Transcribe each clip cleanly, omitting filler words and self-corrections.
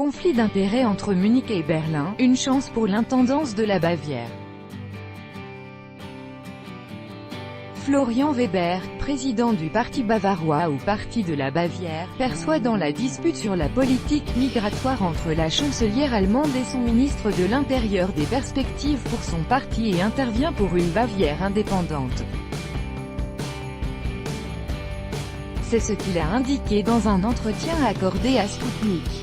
Conflit d'intérêts entre Munich et Berlin, une chance pour l'intendance de la Bavière. Florian Weber, président du Parti bavarois ou Parti de la Bavière, perçoit dans la dispute sur la politique migratoire entre la chancelière allemande et son ministre de l'Intérieur des perspectives pour son parti et intervient pour une Bavière indépendante. C'est ce qu'il a indiqué dans un entretien accordé à Sputnik.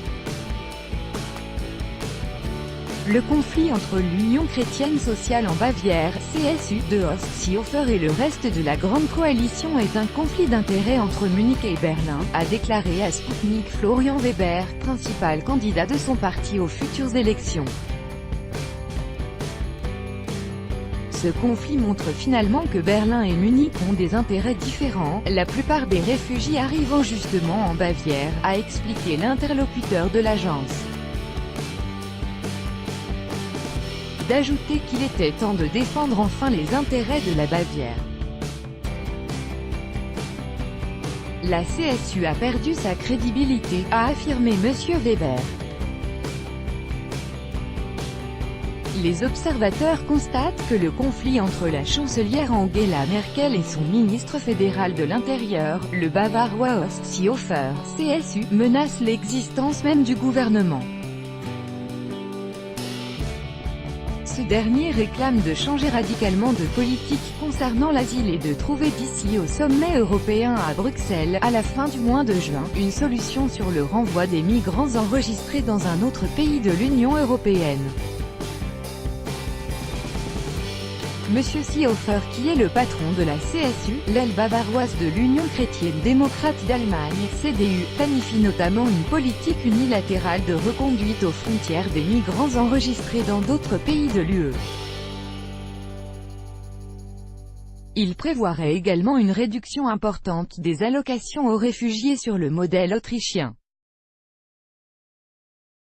Le conflit entre l'Union chrétienne sociale en Bavière, CSU, de Horst Seehofer et le reste de la Grande Coalition est un conflit d'intérêts entre Munich et Berlin, a déclaré à Sputnik Florian Weber, principal candidat de son parti aux futures élections. Ce conflit montre finalement que Berlin et Munich ont des intérêts différents, la plupart des réfugiés arrivant justement en Bavière, a expliqué l'interlocuteur de l'agence. D'ajouter qu'il était temps de défendre enfin les intérêts de la Bavière. La CSU a perdu sa crédibilité, a affirmé M. Weber. Les observateurs constatent que le conflit entre la chancelière Angela Merkel et son ministre fédéral de l'Intérieur, le bavarois Horst Seehofer, CSU, menace l'existence même du gouvernement. Ce dernier réclame de changer radicalement de politique concernant l'asile et de trouver d'ici au sommet européen à Bruxelles, à la fin du mois de juin, une solution sur le renvoi des migrants enregistrés dans un autre pays de l'Union européenne. Monsieur Seehofer, qui est le patron de la CSU, l'aile bavaroise de l'Union chrétienne démocrate d'Allemagne, CDU, planifie notamment une politique unilatérale de reconduite aux frontières des migrants enregistrés dans d'autres pays de l'UE. Il prévoirait également une réduction importante des allocations aux réfugiés sur le modèle autrichien.